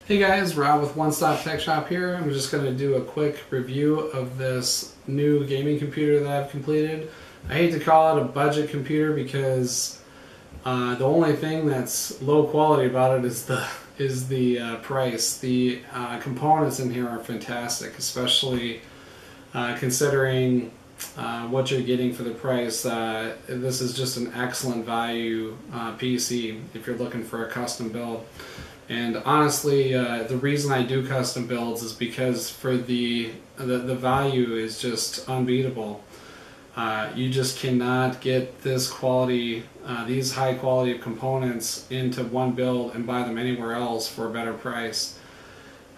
Hey guys, Rob with One Stop Tech Shop here. I'm just going to do a quick review of this new gaming computer that I've completed. I hate to call it a budget computer because the only thing that's low quality about it is the price. The components in here are fantastic, especially considering what you're getting for the price. This is just an excellent value PC if you're looking for a custom build. And honestly, the reason I do custom builds is because for the value is just unbeatable. You just cannot get this quality, these high quality of components into one build and buy them anywhere else for a better price.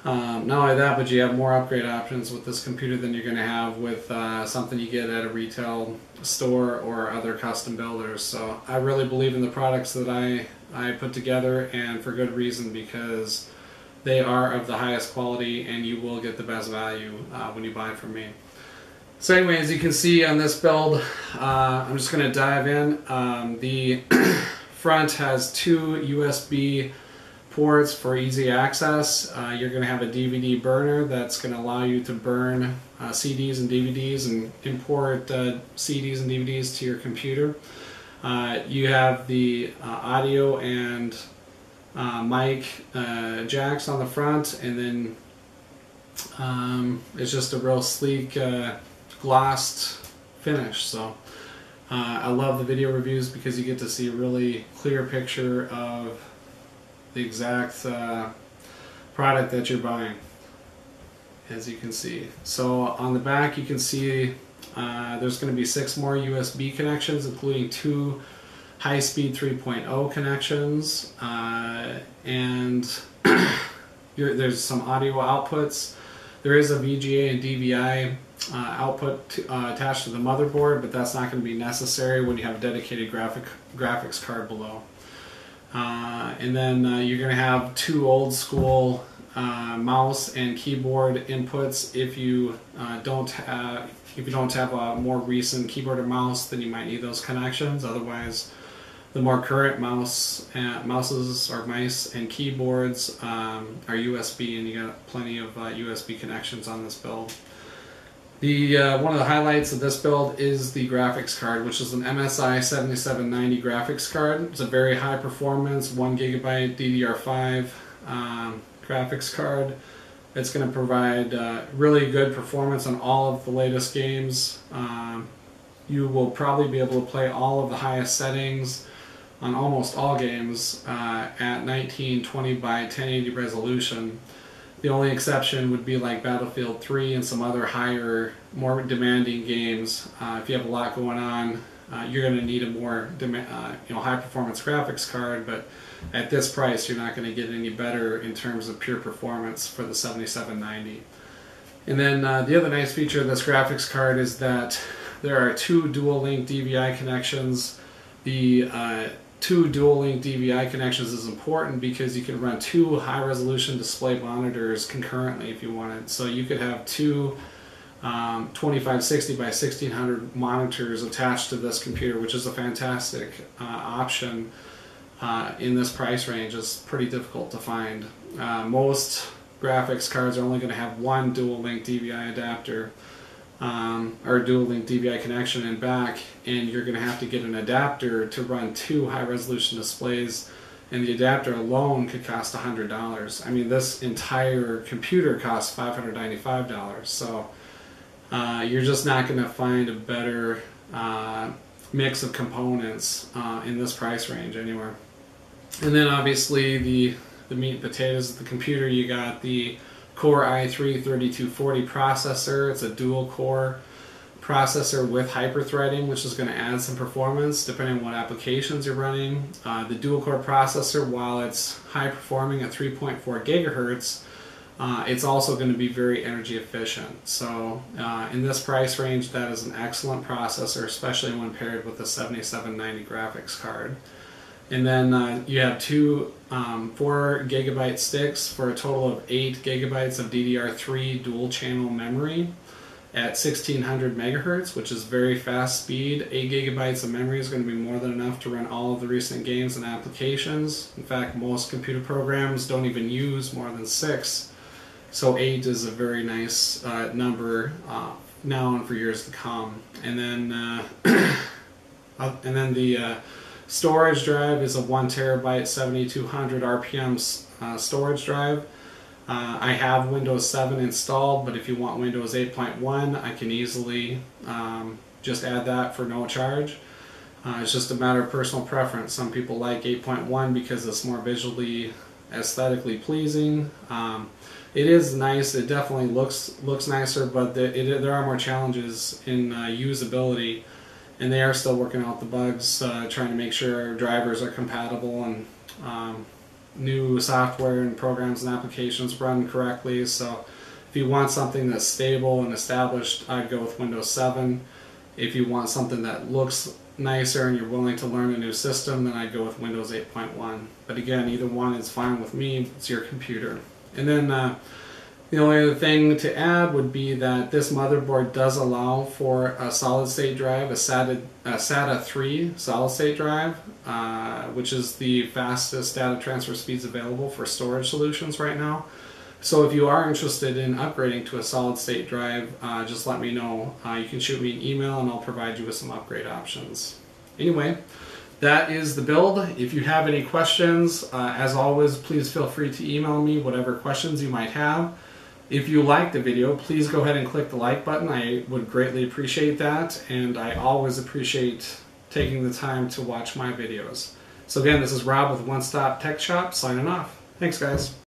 Not only that, but you have more upgrade options with this computer than you're going to have with something you get at a retail store or other custom builders. So I really believe in the products that I put together, and for good reason, because they are of the highest quality and you will get the best value when you buy from me. So anyway, as you can see on this build, I'm just going to dive in. The front has two USB ports for easy access. You're going to have a DVD burner that's going to allow you to burn CDs and DVDs and import CDs and DVDs to your computer. You have the audio and mic jacks on the front, and then it's just a real sleek glossed finish. So I love the video reviews because you get to see a really clear picture of the exact product that you're buying, as you can see. So on the back you can see there's going to be 6 more USB connections, including 2 high-speed 3.0 connections, and there's some audio outputs. There is a VGA and DVI output attached to the motherboard, but that's not going to be necessary when you have a dedicated graphics card below. And then you're going to have 2 old school mouse and keyboard inputs. If you don't have a more recent keyboard or mouse, then you might need those connections. Otherwise, the more current mice and keyboards are USB, and you got plenty of USB connections on this build. One of the highlights of this build is the graphics card, which is an MSI 7790 graphics card. It's a very high performance 1GB DDR5 graphics card. It's going to provide really good performance on all of the latest games. You will probably be able to play all of the highest settings on almost all games at 1920 by 1080 resolution. The only exception would be like Battlefield 3 and some other higher, more demanding games. If you have a lot going on, you're going to need a more high-performance graphics card, but at this price you're not going to get any better in terms of pure performance for the 7790. And then the other nice feature of this graphics card is that there are 2 dual-link DVI connections. The 2 dual-link DVI connections is important because you can run 2 high-resolution display monitors concurrently if you wanted. So you could have 2 2560 by 1600 monitors attached to this computer, which is a fantastic option in this price range. It's pretty difficult to find. Most graphics cards are only going to have 1 dual-link DVI adapter or dual-link DVI connection and back, and you're going to have to get an adapter to run 2 high-resolution displays, and the adapter alone could cost $100. I mean, this entire computer costs $595, so you're just not going to find a better mix of components in this price range anywhere. And then obviously the meat and potatoes of the computer, you got the Core i3-3240 processor. It's a dual core processor with hyper-threading, which is going to add some performance depending on what applications you're running. The dual core processor, while it's high performing at 3.4 gigahertz, it's also going to be very energy efficient. So in this price range, that is an excellent processor, especially when paired with the 7790 graphics card. And then you have 2 4GB sticks for a total of 8 GB of DDR3 dual channel memory. at 1600 megahertz, which is very fast speed. 8 gigabytes of memory is going to be more than enough to run all of the recent games and applications. In fact, most computer programs don't even use more than 6. So 8 is a very nice number now and for years to come. And then the storage drive is a 1 terabyte 7200 RPM storage drive. I have Windows 7 installed, but if you want Windows 8.1, I can easily just add that for no charge. It's just a matter of personal preference. Some people like 8.1 because it's more visually, aesthetically pleasing. It is nice. It definitely looks nicer, but there are more challenges in usability, and they are still working out the bugs, trying to make sure drivers are compatible and new software and programs and applications run correctly. So if you want something that's stable and established, I'd go with Windows 7. If you want something that looks nicer and you're willing to learn a new system, then I'd go with Windows 8.1. But again, either one is fine with me. It's your computer. And then the only other thing to add would be that this motherboard does allow for a solid-state drive, a SATA 3 solid-state drive, which is the fastest data transfer speeds available for storage solutions right now. So if you are interested in upgrading to a solid-state drive, just let me know. You can shoot me an email and I'll provide you with some upgrade options. Anyway, that is the build. If you have any questions, as always, please feel free to email me whatever questions you might have. If you liked the video, please go ahead and click the like button. I would greatly appreciate that, and I always appreciate taking the time to watch my videos. So again, this is Rob with One Stop Tech Shop signing off. Thanks, guys.